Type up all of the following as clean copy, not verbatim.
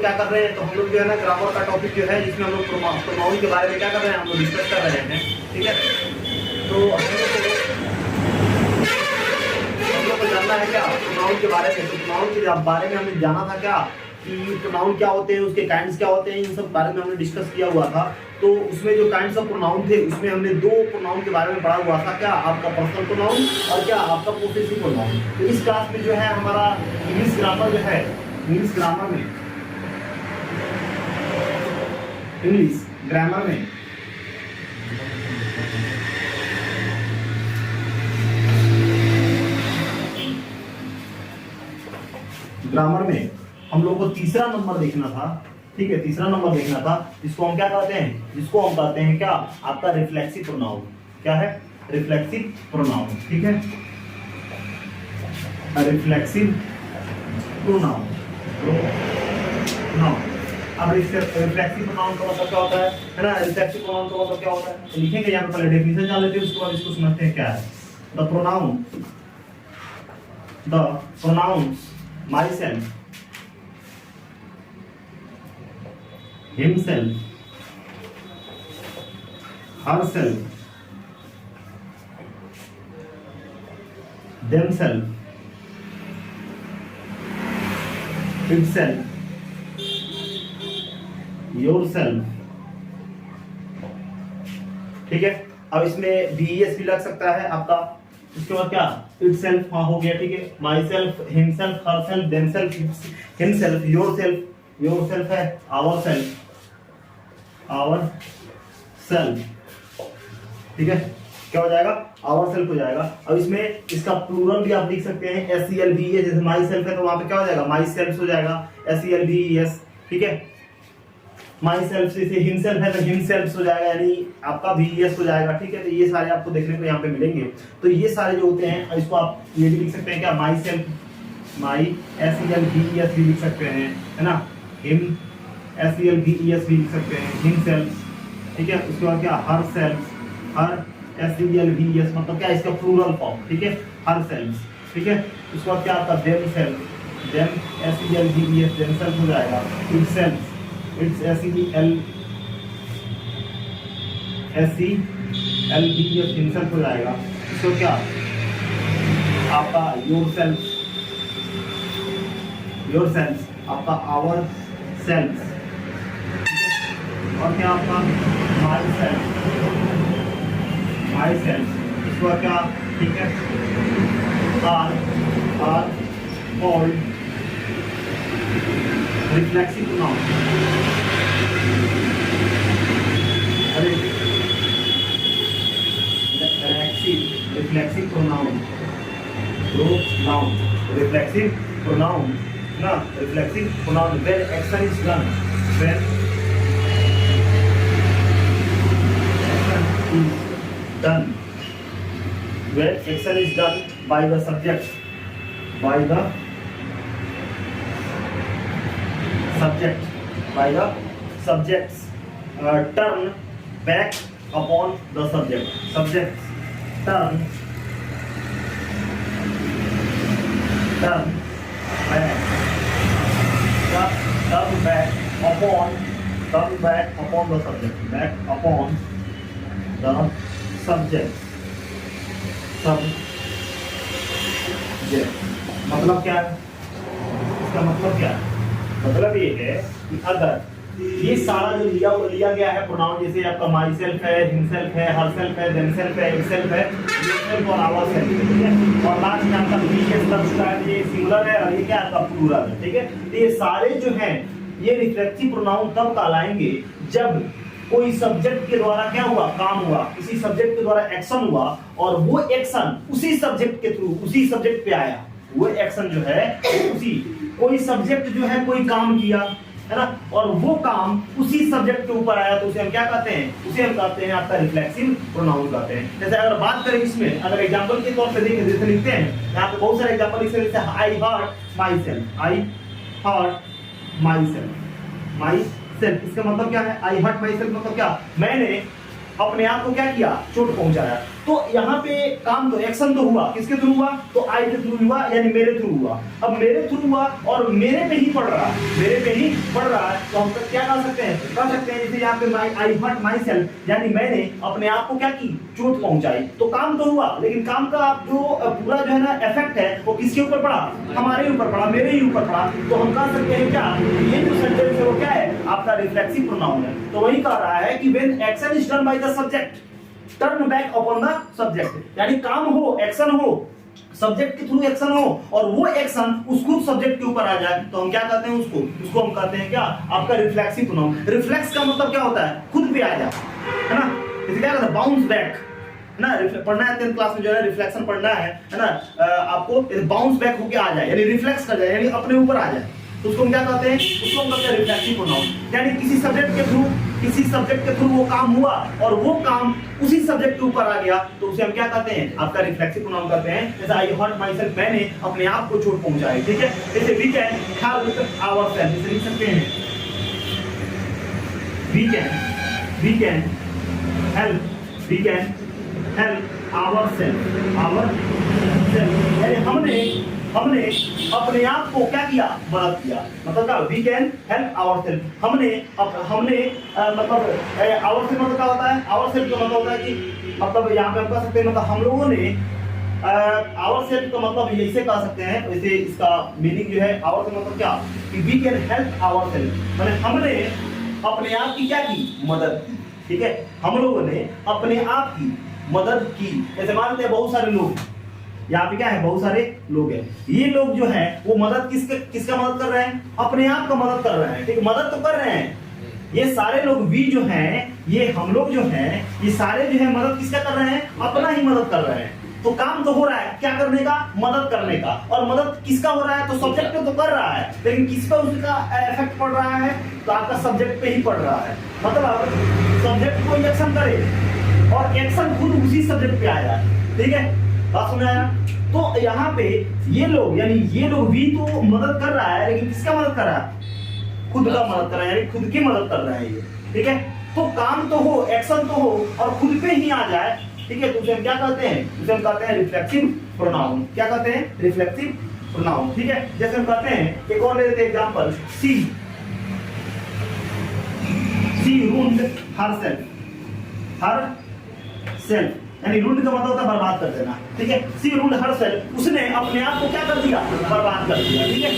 क्या कर रहे हैं, तो हम लोग जो है ना ग्रामर का टॉपिक जो है जिसमें हम लोग प्रोनाउन के बारे में क्या कर रहे हैं, हम लोग डिस्कस कर रहे हैं। ठीक है, तो हम लोग को जानना है क्या प्रोनाउन के बारे में। तो प्रोनाउन के बारे में हमने जाना था क्या कि प्रोनाउन क्या होते हैं, उसके काइंड्स क्या होते हैं, इन सब बारे में हमने डिस्कस किया हुआ था। तो उसमें जो काइंड्स ऑफ प्रोनाउन थे उसमें हमने 2 प्रोनाउन के बारे में पढ़ा हुआ था, क्या आपका पर्सनल प्रोनाउन और क्या आपका पोसेसिव प्रोनाउन। तो इस क्लास में जो है हमारा इंग्लिश ग्रामर जो है, इंग्लिश ग्रामर में ग्रामर में हम लोग को तीसरा नंबर देखना था। ठीक है, तीसरा नंबर देखना था जिसको हम क्या कहते हैं, जिसको हम कहते हैं क्या आपका रिफ्लेक्सिव प्रोनाउन। क्या है, रिफ्लेक्सिव प्रोनाउन। ठीक है, रिफ्लेक्सिव प्रोनाउन। अब रिफ्लेक्सिव प्रोनाउन का मतलब क्या होता है ना, रिफ्लेक्सिव प्रोनाउन का मतलब क्या होता है, तो लिखेंगे यहाँ पे, पहले डेफिनेशन जान लेते हैं, उसके बाद इसको समझते हैं क्या है। The pronounce myself, himself, herself, themselves, itself, yourself। ठीक है, अब इसमें VES भी लग सकता है आपका। इसके बाद क्या, itself हाँ हो गया। ठीक है, myself, himself, herself, themself, himself, yourself है ourself। ठीक है, क्या हो जाएगा, ourself हो जाएगा। अब इसमें इसका प्लूरल भी आप लिख सकते हैं, SELVES, जैसे myself है तो वहां पे क्या हो जाएगा, myself हो जाएगा, SELVES। ठीक है, myself से himself है तो himself हो जाएगा, यानी आपका VES हो जाएगा। ठीक है, तो ये सारे आपको देखने को यहाँ पे मिलेंगे। तो ये सारे जो होते हैं, इसको आप ये भी लिख सकते हैं क्या, myself, SELVES भी लिख सकते हैं, है ना, him, SELVES भी लिख सकते हैं, himself। ठीक है, उसके बाद क्या, herself, SELVES मतलब क्या, इसका प्लूरल फॉर्म। ठीक है, herself। ठीक है, उसके बाद क्या आपका themself, SELVES, themself हो जाएगा, itself, it's SELVES, himself हो जाएगा। इसको क्या आपका yourself, आपका ourselves। और क्या आपका myself, इसको क्या, ठीक है, are called reflexive pronoun. Reflexive pronoun ना, reflexive pronoun when action is done, when action is done by the subject, subjects turn back upon the subject. Subjects turn back upon the subject. Back upon the subject. मतलब क्या है, इसका मतलब क्या है, मतलब ये है कि अगर ये सारा जो लिया गया है प्रोनाउन, जैसे आपका माई सेल्फ है, हिमसेल्फ है, हरसेल्फ है, देमसेल्फ है, इटसेल्फ है, योरसेल्फ और आवरसेल्फ, ठीक है, और लास्ट में आपका वीएस लफ्ज का है, ये सिंगुलर है और ये क्या आपका प्लूरल है। ठीक है, तो ये सारे जो हैं ये रिफ्लेक्सिव प्रोनाउन तब कहलाएंगे जब कोई सब्जेक्ट के द्वारा क्या हुआ, काम हुआ, किसी सब्जेक्ट के द्वारा एक्शन हुआ और वो एक्शन उसी सब्जेक्ट के थ्रू उसी सब्जेक्ट पे आया। वो एक्शन जो है उसी, कोई सब्जेक्ट जो है कोई काम किया, है ना, और वो काम उसी सब्जेक्ट के ऊपर आया तो उसे हम क्या कहते हैं, उसे हम कहते हैं आपका रिफ्लेक्सिव प्रोनाउन कहते हैं। जैसे अगर बात करें इसमें, अगर एग्जांपल के तौर पे देखें, जैसे लिखते हैं यहाँ पे बहुत सारे एग्जांपल लिखते हैं, जैसे I hurt myself, I hurt myself, myself, इसका मतलब क्या है, आई हर्ट माई सेल्फ मतलब क्या, मैंने अपने आप को क्या किया, चोट पहुंचाया। तो यहाँ पे काम तो एक्शन तो हुआ, किसके थ्रू हुआ, तो आई के थ्रू हुआ, यानी मेरे थ्रू हुआ। अब मेरे थ्रू हुआ और मेरे पे ही पड़ रहा, मेरे पे ही बढ़ रहा है तो हम क्या कह सकते हैं, जैसे यहाँ पे आई हर्ट माई सेल्फ, यानी मैंने अपने आप को क्या की, चोट पहुंचाई। तो काम तो हुआ, लेकिन काम का जो पूरा जो है ना इफेक्ट है वो किसके ऊपर पड़ा, हमारे ऊपर पड़ा, मेरे ही ऊपर पड़ा। तो हम कह सकते हैं क्या, ये जो सेंटेंस है वो क्या है, आपका रिफ्लेक्सिव प्रोनाउन है। तो वही कह रहा है कि when action is done by the subject turn back upon the subject, यानी काम हो, एक्शन हो, सब्जेक्ट के थ्रू एक्शन हो और वो एक्शन उस खुद सब्जेक्ट के ऊपर आ जाए, तो हम क्या कहते हैं उसको हम कहते हैं क्या, आपका रिफ्लेक्सिव प्रोनाउन। रिफ्लेक्स का मतलब क्या होता है, खुद पे आ जाए, है ना, इसे क्या कहते हैं, बाउंस बैक, है ना, पढ़ना है 10th क्लास में जो है रिफ्लेक्शन पढ़ना है ना, आपको बाउंस बैक होके आ जाए, यानी रिफ्लेक्स कर जाए, यानी अपने ऊपर आ जाए, तो उसको हम क्या कहते हैं, उसको हम कहते हैं रिफ्लेक्सिव प्रोनाउन। यानी किसी सब्जेक्ट के थ्रू वो काम हुआ और वो काम उसी सब्जेक्ट के ऊपर आ गया, तो उसे हम क्या कहते हैं, आपका रिफ्लेक्सिव प्रोनाउन कहते हैं। जैसे आई हर्ट माई सेल्फ, मैंने अपने आप को चोट पहुंचाई, ठीक है। जैसे वी कैन हेल्प आवरसेल्फ, इसे लिख सकते हैं, वी कैन हेल्प आवरसेल्फ, यानी हमने अपने आप को क्या किया, मदद किया, मतलब क्या, वी कैन हेल्प आवरसेल्फ, हमने मतलब आवरसेल्फ मतलब क्या होता है, आवरसेल्फ का मतलब होता है कि मतलब यहाँ पे हम कह सकते हैं, मतलब हम लोगों ने आवरसेल्फ का मतलब ऐसे कह सकते हैं, वैसे इसका मीनिंग जो है आवरसेल्फ मतलब क्या, कि वी कैन हेल्प आवरसेल्फ, माने हमने अपने आप की क्या की, मदद की, ठीक है, हम लोगों ने अपने आप की मदद की। जैसे मानते हैं बहुत सारे लोग यहाँ पे क्या है, बहुत सारे लोग हैं, ये लोग जो है वो मदद किसका मदद कर रहे हैं, अपने आप का मदद कर रहे हैं, ठीक है, मदद तो कर रहे हैं। ये सारे लोग भी जो हैं, ये हम लोग जो हैं, ये सारे जो है मदद किसका कर रहे हैं, अपना ही मदद कर रहे हैं। तो काम तो हो रहा है क्या करने का, मदद करने का, और मदद किसका हो रहा है, तो सब्जेक्ट तो कर रहा है, लेकिन किस पर उसका इफेक्ट पड़ रहा है, तो आपका सब्जेक्ट पे ही पड़ रहा है। मतलब सब्जेक्ट कोई एक्शन करे और एक्शन खुद उसी सब्जेक्ट पे आया, ठीक है, बात समझ आया। तो यहाँ पे ये लोग, यानी ये लोग भी तो मदद कर रहा है, लेकिन किसका मदद कर रहा है, खुद का मदद कर रहा है, यानी खुद की मदद कर रहा है ये, ठीक है। तो काम तो हो, एक्शन तो हो और खुद पे ही आ जाए, ठीक है, तो उसे हम क्या कहते हैं, उसे हम कहते हैं रिफ्लेक्सिव प्रोनाउन। क्या कहते हैं, रिफ्लेक्सिव प्रोनाउन, ठीक है। जैसे हम कहते हैं, एक और ले लेते हैं एग्जांपल, सी रूंड हर सेल्फ, यानी रूंड का मतलब होता है बर्बाद कर देना, ठीक है। सी रूंड हर सेल्फ, उसने अपने आप को क्या कर दिया, बर्बाद कर दिया, ठीक है,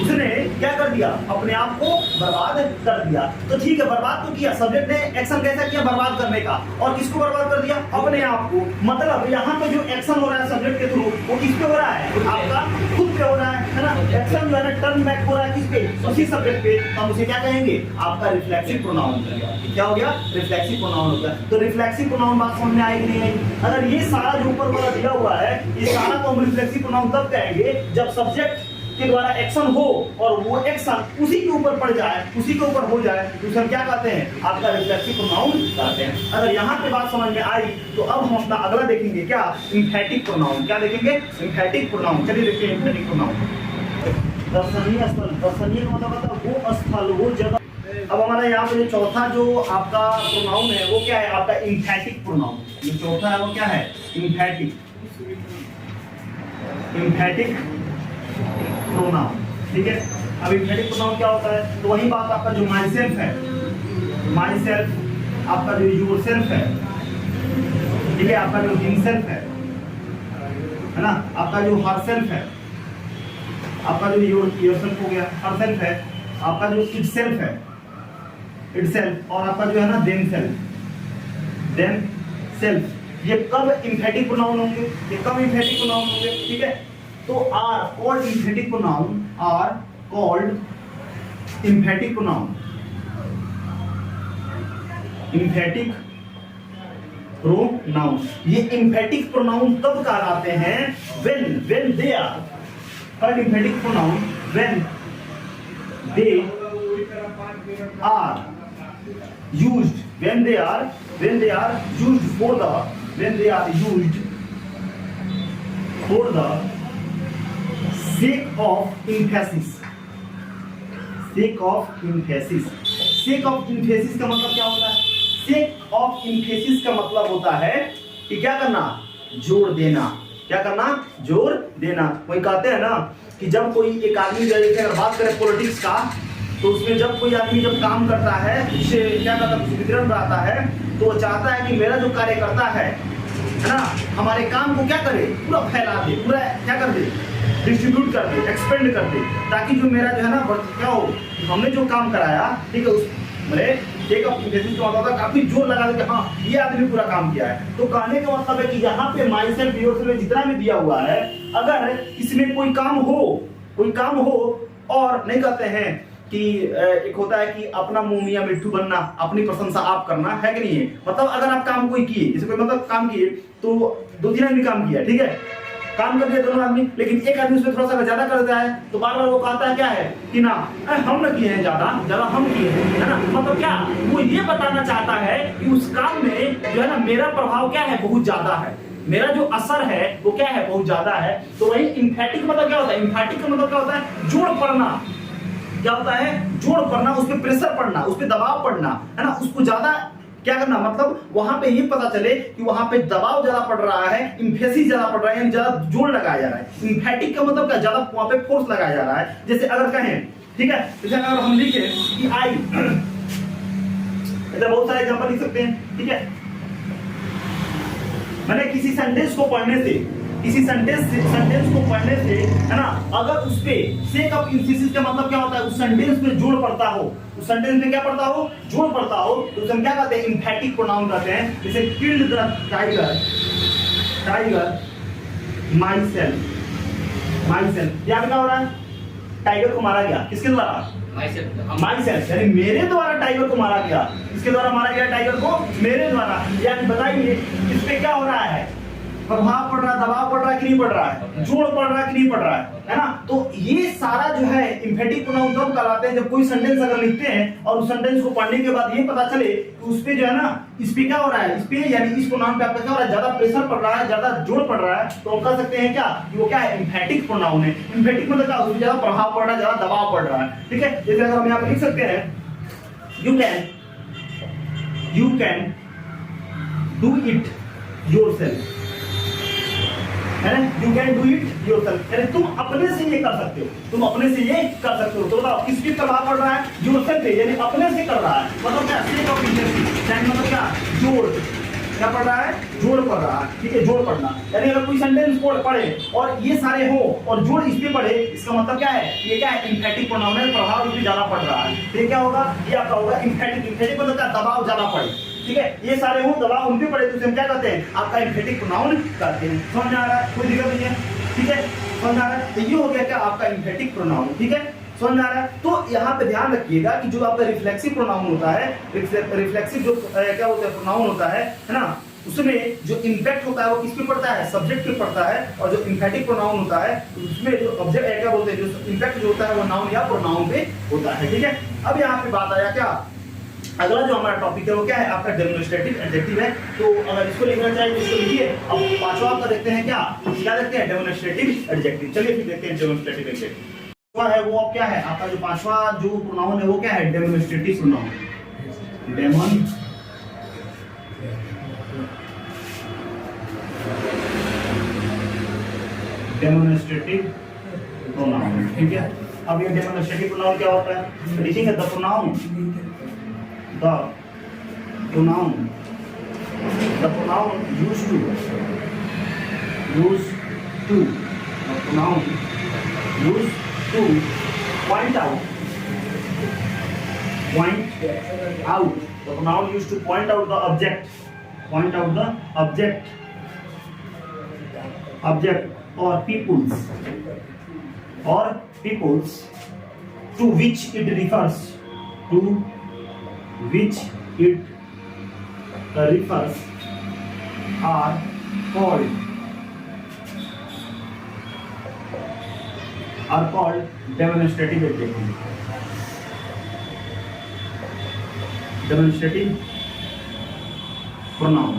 उसने क्या कर दिया, अपने आप को बर्बाद कर दिया। तो ठीक है, बर्बाद तो किया, सब्जेक्ट ने एक्शन कैसा किया, बर्बाद करने का, और किसको बर्बाद कर दिया, अपने आप को। मतलब यहाँ पे जो एक्शन हो रहा है सब्जेक्ट के थ्रू, वो किस पे हो रहा है, आपका खुद पे हो रहा है ना, एक्शन जो है ना टर्न बैक हो रहा है किस पे, उसी सब्जेक्ट पे, हम उसे क्या कहेंगे, आपका रिफ्लेक्सिव प्रोनाउन। क्या हो गया, रिफ्लेक्सिव प्रोनाउन हो गया। तो रिफ्लेक्सिव प्रोनाउन बात समझ में आएगी नहीं आई। अगर ये सारा जो ऊपर वाला दिया हुआ है, ये सारा को हम रिफ्लेक्सिव प्रोनाउन तब कहेंगे जब सब्जेक्ट के द्वारा एक्शन हो और वो एक्शन उसी के ऊपर पड़ जाए, उसी के ऊपर हो जाए, तो उसे हम क्या कहते हैं, आपका रिफ्लेक्सिव प्रोनाउन कहते हैं। अगर यहाँ पे बात समझ में आई तो अब हम अपना अगला देखेंगे, क्या, एम्फैटिक प्रोनाउन। क्या देखेंगे, एम्फैटिक प्रोनाउन। चलिए देखते हैं एम्फैटिक प्रोनाउन। दर्शनीय स्थल, दर्शनीय का मतलब वो स्थल, वो जगह। अब हमारा यहाँ पे जो चौथा जो आपका प्रोनाउन है वो क्या है, आपका एम्फैटिक प्रोनाउन। जो चौथा है वो क्या है, एम्फैटिक प्रोनाउन, ठीक है। अब एम्फैटिक प्रोनाउन क्या होता है, तो वही बात, आपका जो माई सेल्फ है, माई सेल्फ, आपका जो योर सेल्फ है, ठीक है, आपका जो हिमसेल्फ है ना, आपका जो हर सेल्फ है, आपका जो योर सेल्फ हो गया, हर सेल्फ है, आपका जो इट सेल्फ है, इट सेल्फ, और आपका जो है ना देन सेल्फ, ये कब एम्फैटिक प्रोनाउन होंगे, ये कब एम्फैटिक प्रोनाउन होंगे, ठीक है। तो are called emphatic pronoun, are called emphatic pronoun, emphatic pronoun. ये एम्फैटिक प्रोनाउन तब कहलाते हैं when they are called emphatic pronoun when they are used for the sake of emphasis। sake of emphasis का मतलब क्या होता है, sake of emphasis का मतलब होता है कि क्या करना, जोर देना। क्या करना, जोर देना। वही कहते हैं ना कि जब कोई एक आदमी, जैसे अगर बात करें पॉलिटिक्स का, तो उसमें जब कोई आदमी जब काम करता है, उसे क्या करता है, वितरण कराता है, तो वो चाहता है कि मेरा जो कार्य करता है ना, हमारे काम को क्या करे, पूरा फैला दे, पूरा क्या कर दे, डिस्ट्रीब्यूट कर दे, एक्सपेंड कर दे, ताकि जो मेरा जो है ना क्या हो, हमने जो काम कराया, ठीक है, उस एक काफी जोर लगा दे कि हाँ ये आदमी पूरा काम किया है। तो कहने का मतलब है कि यहाँ पे माई सेल्फ योरसेल्फ में जितना भी दिया हुआ है, अगर इसमें कोई काम हो और नहीं कहते हैं कि एक होता है कि अपना मुंह मियां मिट्ठू बनना, अपनी प्रशंसा आप करना, है कि नहीं है। मतलब अगर आप काम कोई किए, जैसे कोई मतलब काम किए, तो 2-3 आदमी काम किया, ठीक है, काम कर दिया दोनों आदमी, लेकिन एक आदमी उसमें थोड़ा सा ज्यादा कर देता है, तो बार बार वो कहता है क्या है कि ना हम न किए हैं, ज्यादा हम किए हैं, है ना। मतलब क्या वो ये बताना चाहता है कि उस काम में जो है ना मेरा प्रभाव क्या है, बहुत ज्यादा है, मेरा जो असर है वो क्या है, बहुत ज्यादा है। तो वही इम्फैटिक मतलब क्या होता है, इम्फैटिक का मतलब क्या होता है, जोड़ पड़ना, क्या होता है, जोड़ पड़ना, उस पर प्रेशर पड़ना, उस पर दबाव पड़ना, है ना, उसको ज्यादा क्या करना, मतलब वहां पे ये पता चले कि वहां पे दबाव ज्यादा पड़ रहा है, इम्फेसिस ज्यादा पड़ रहा है, यानी ज्यादा जोर लगाया जा रहा है। इम्फैटिक का मतलब क्या, ज्यादा वहां पे फोर्स लगाया जा रहा है। जैसे अगर कहें, ठीक है, जैसे अगर हम लिखे कि आई, ऐसे बहुत सारे एग्जांपल लिख सकते हैं, ठीक है। मैंने किसी सेंटेंस को पढ़ने से है ना, अगर उस पे सेक ऑफ एम्फेसिस का मतलब क्या होता है, उस सेंटेंस में जोड़ पड़ता हो, उस सेंटेंस में क्या पड़ता हो, जोड़ पड़ता हो, तो उसे हम क्या कहते हैं, एम्फैटिक प्रोनाउन कहते हैं। जैसे killed the tiger my self, यहाँ क्या हो रहा है, टाइगर को मारा गया, किसके द्वारा, माई सेल्फ, यानी मेरे द्वारा टाइगर को मारा गया। किसके द्वारा मारा गया टाइगर को, मेरे द्वारा। यानी बताइए इस पे क्या हो रहा है, प्रभाव पड़ रहा है, दबाव पड़ रहा है कि नहीं पड़ रहा है, जोड़ पड़ रहा है कि नहीं पड़ रहा है ना। तो ये सारा जो है एम्फैटिक प्रोनाउन तब कहलाते हैं जब कोई सेंटेंस अगर लिखते हैं और उस सेंटेंस को पढ़ने के बाद ये पता चले कि उस पे जो है ना, इस पे क्या हो रहा है, इस पे यानी इस प्रोनाउन पे आपका क्या हो रहा है, ज्यादा प्रेशर पड़ रहा है, ज्यादा जोड़ पड़ रहा है, तो हम कह सकते हैं क्या कि वो क्या है, एम्फैटिक प्रोनाउन है। एम्फैटिक मतलब क्या, उसमें ज्यादा प्रभाव पड़ रहा है, ज्यादा दबाव पड़ रहा है, ठीक है। जैसे अगर हम यहाँ पे लिख सकते हैं, you can do it yourself, है ना, you can do it yourself, यानी तुम अपने से ये कर सकते हो, तुम अपने से ये कर सकते हो। तो बताओ किस पे प्रभाव पड़ रहा है, योरसेल्फ पे, यानी अपने से कर रहा है, मतलब क्या, सेक ऑफ एम्फेसिस, मतलब क्या, जोड़, क्या पड़ रहा है, जोड़ पड़ रहा है, ठीक है, जोड़ पड़ना। यानी अगर कोई सेंटेंस पढ़े और ये सारे हो और जोड़ इस पे पढ़े, इसका मतलब क्या है, ये क्या है, एम्फैटिक प्रोनाउन है, प्रभाव इस पे ज्यादा पड़ रहा है, तो ये क्या होगा, ये आपका होगा एम्फैटिक मतलब क्या, दबाव ज्यादा पड़े, ठीक है। ये सारे हो, दबाव उन पे पड़े, तो हम क्या कहते हैं, आपका एम्फैटिक प्रोनाउन कहते हैं। समझ में आ रहा है, कोई दिक्कत नहीं है, ठीक है, समझ आ रहा है। तो ये हो गया क्या, आपका एम्फैटिक प्रोनाउन, ठीक है, समझ में आ रहा है। तो यहाँ पे ध्यान रखिएगा कि जो आपका रिफ्लेक्सिव प्रोनाउन होता है, रिफ्लेक्सिव जो क्या होता है, प्रोनाउन होता है ना, उसमें जो इम्पैक्ट होता है वो किस पे पड़ता है, सब्जेक्ट पे पड़ता है। और जो एम्फैटिक प्रोनाउन होता है उसमें जो ऑब्जेक्ट क्या बोलते हैं, जो इम्पैक्ट जो होता है वो नाउन या प्रोनाउन पे होता है, ठीक है। अब यहाँ पे बात आया क्या, अगला जो हमारा टॉपिक है वो क्या है, आपका डेमोन्स्ट्रेटिव एडजेक्टिव है। तो अगर इसको लिखना चाहिए तो इसको लिखिए। अब पांचवा आपका देखते हैं, क्या देखते हैं, डेमोन्स्ट्रेटिव एडजेक्टिव। चलिए फिर देखते हैं डेमोन्स्ट्रेटिव एडजेक्टिव है वो क्या है, आपका जो पांचवा जो प्रोनाउन है वो क्या है, डेमोन्स्ट्रेटिव प्रोनाउन, डेमोन्स्ट्रेटिव प्रोनाउन, ठीक है। अब ये डेमोन्स्ट्रेटिव प्रोनाउन क्या होता है, लिखेंगे the pronoun used to point out the object or peoples to which it refers are called demonstrative adjective. Demonstrative pronoun,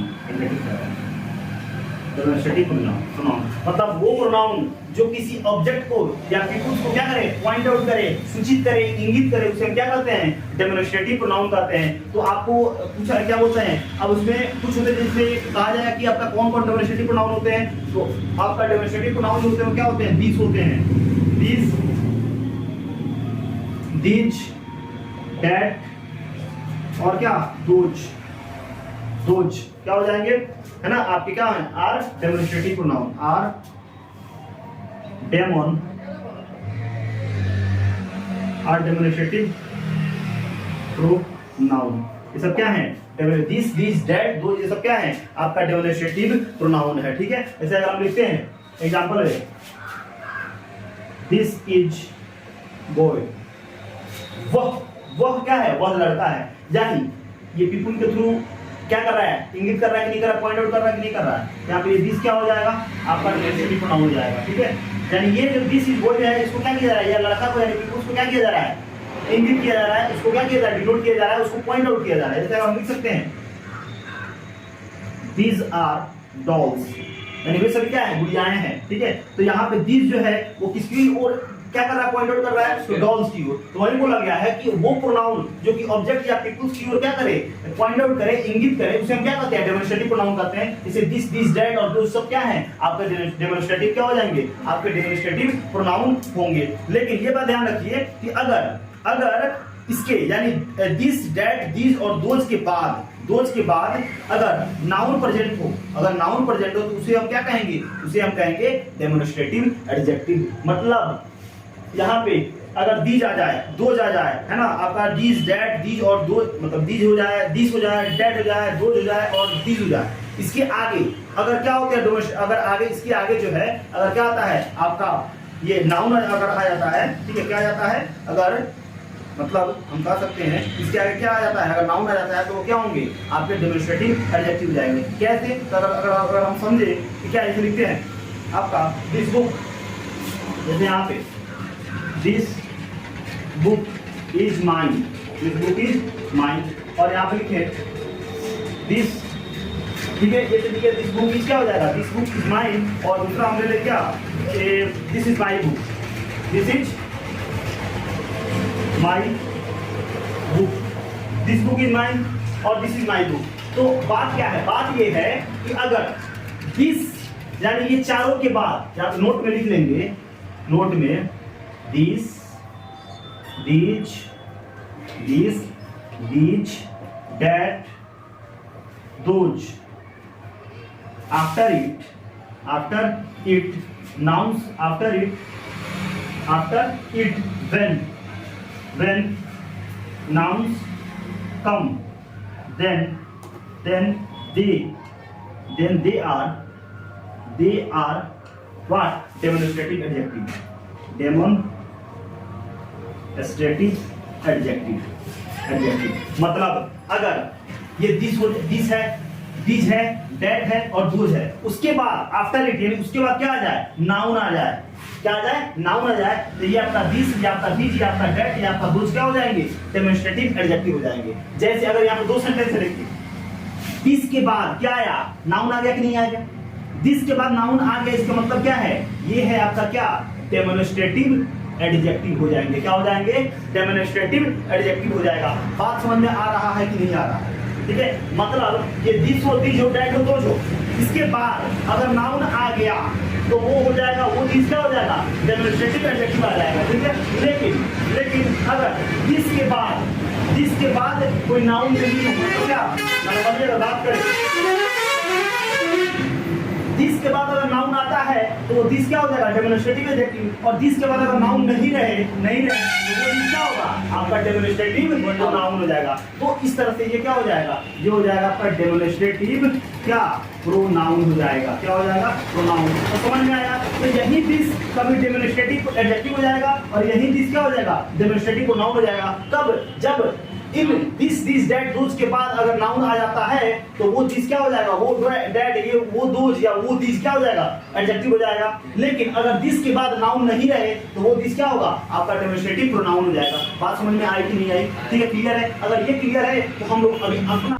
demonstrative pronoun मतलब वो प्रोनाउन जो किसी ऑब्जेक्ट को या पीपुल्स को क्या करे, पॉइंट आउट करे, सूचित करे, इंगित करे, उसे हम क्या कहते हैं, डेमोन्स्ट्रेटिव प्रोनाउन कहते हैं। तो आपको पूछा क्या बोलते हैं, अब उसमें कुछ होते हैं जिसमें कहा जाएगा कि आपका कौन कौन डेमोन्स्ट्रेटिव प्रोनाउन होते हैं। तो आपका डेमोन्स्ट्रेटिव प्रोनाउन जो होते हैं वो क्या होते हैं, दीज होते हैं, दीज डैड और क्या दोज, दोज क्या हो जाएंगे, है ना, आपके क्या है, are demonstrative pronoun, are demon, are demonstrative pronoun, ये सब क्या है, दिस दिस दैट दो, ये सब क्या है आपका डेमोन्स्ट्रेटिव प्रोनाउन है, ठीक है। जैसे अगर हम लिखते हैं एग्जांपल है, दिस इज बॉय, वह क्या है, वह लड़का है, यानी ये पीपल के थ्रू क्या कर रहा है, इंगित कर रहा है कि नहीं कर रहा है, पॉइंट आउट कर रहा है कि नहीं कर रहा है, यहाँ पे दिस क्या हो जाएगा आपका डेमोन्स्ट्रेटिव प्रोनाउन हो जाएगा, ठीक है। यानी ये जो दिस इज बॉय है, इसको क्या किया जा रहा है, या लड़का को यानी पीपल को क्या किया जा रहा है, इंगित किया जा रहा है, उसको क्या किया जा रहा है, डिनोट किया जा रहा है, उसको पॉइंट आउट किया जा रहा है। जैसे हम लिख सकते हैं these are dolls, यानी वे सभी क्या है, गुड़ियाएं हैं, ठीक है। तो यहाँ पे these जो है वो किसकी ओर क्या कर रहा है, पॉइंट आउट कर रहा है, तो डॉल्स की ओर। तो वही बोला गया है कि वो प्रोनाउन जो कि ऑब्जेक्ट या पीपल्स की ओर क्या करे, पॉइंट आउट करे, इंगित करे, उसे हम क्या कहते हैं, डेमोन्स्ट्रेटिव प्रोनाउन कहते हैं। इसे दिस दिस दैट और जो सब क्या है आपके डेमोन्स्ट्रेटिव क्या हो जाएंगे, आपके डेमोन्स्ट्रेटिव प्रोनाउन होंगे। लेकिन ये बात ध्यान रखिए कि अगर इसके यानी दिस दैट दिस और दोज के बाद अगर नाउन प्रेजेंट हो, तो उसे हम क्या कहेंगे, उसे हम कहेंगे डेमोन्स्ट्रेटिव एडजेक्टिव। मतलब यहाँ पे अगर दीज आ जाए, दोज आ जाए, है ना, आपका दीज दैट दीज और दो, मतलब दीज हो जाए, दिस हो जाए, दैट हो जाए, दोज हो जाए और दीज हो जाए, इसके आगे अगर क्या होता है, अगर आगे इसके आगे जो है अगर क्या आता है आपका ये नाउन अगर आ जाता है, ठीक है, क्या आ जाता है, अगर मतलब हम कह सकते हैं इसके आगे क्या आ जाता है, अगर नाउन आ जाता है तो वो क्या होंगे आपके डेमोन्स्ट्रेटिव एडजेक्टिव हो जाएंगे। कैसे, तो अगर हम समझे कि क्या ऐसे लिखते हैं आपका दिस बुक, जैसे यहाँ पे this book is mine, this book is mine, और यहाँ पे लिखे दिस, ठीक है, ये ठीक है, दिस बुक इज क्या हो जाएगा, दिस बुक इज माइन, और दूसरा हमने ले क्या, this is my book, this is my book, this book is mine और दिस इज माई बुक। तो बात क्या है, बात ये है कि अगर दिस यानी ये चारों के बाद, या नोट में लिख लेंगे, नोट में this these this these that those, after it nouns, after it when nouns come, then they are what, demonstrative adjective, demonstrative adjective। मतलब अगर ये दिस है, दैट है और दोज है, उसके बाद आफ्टर इट यानी उसके बाद क्या आ जाए, नाउन आ जाए, क्या आ जाए, नाउन आ जाए, तो ये आपका दिस, ये आपका दिस, ये आपका दैट, ये आपका दोज क्या हो जाएंगे, डेमोन्स्ट्रेटिव एडजेक्टिव हो जाएंगे। जैसे अगर यहाँ पे दो सेंटेंस लिखिए, दिस के बाद क्या आया, नाउन आ गया कि नहीं आ गया, दिस के बाद नाउन आ गया, इसका मतलब क्या है, ये है आपका क्या, डेमोन्स्ट्रेटिव एडजेक्टिव हो जाएंगे, क्या हो जाएंगे, डेमोन्स्ट्रेटिव एडजेक्टिव हो जाएगा। बात समझ में आ रहा है कि नहीं आ रहा है, ठीक है। मतलब ये दिस हो, दिस हो, दैट हो, दोज हो, इसके बाद अगर नाउन आ गया तो वो हो जाएगा, वो चीज क्या हो जाएगा, डेमोन्स्ट्रेटिव एडजेक्टिव आ जाएगा, ठीक है। लेकिन अगर दिस के बाद कोई नाउन नहीं है तो क्या, मतलब बात करें, दिस के बाद अगर नाउन आता है तो वो दिस क्या हो जाएगा, डेमोन्स्ट्रेटिव एडजेक्टिव, और दिस के बाद अगर नाउन नहीं रहे तो वो दिस क्या होगा, आपका डेमोन्स्ट्रेटिव नाउन हो जाएगा। तो इस तरह से ये क्या हो जाएगा, ये हो जाएगा आपका डेमोन्स्ट्रेटिव क्या, प्रोनाउन हो जाएगा, क्या हो जाएगा, प्रोनाउन। तो समझ में आया, तो यही दिस कभी डेमोन्स्ट्रेटिव एडजेक्टिव हो जाएगा और यही दिस क्या हो जाएगा, डेमोन्स्ट्रेटिव प्रोनाउन हो जाएगा। तब जब इन दिस दैट दोज के बाद अगर नाउन आ जाता है तो वो चीज क्या हो जाएगा, वो दैट, ये वो दोज या वो दिस क्या हो जाएगा, एडजेक्टिव हो जाएगा। लेकिन अगर दिस के बाद नाउन नहीं रहे तो वो दिस क्या होगा, आपका डेमोन्स्ट्रेटिव प्रोनाउन हो जाएगा। बात समझ में आई कि नहीं आई, ठीक है, क्लियर है। अगर ये क्लियर है तो हम लोग अभी अपना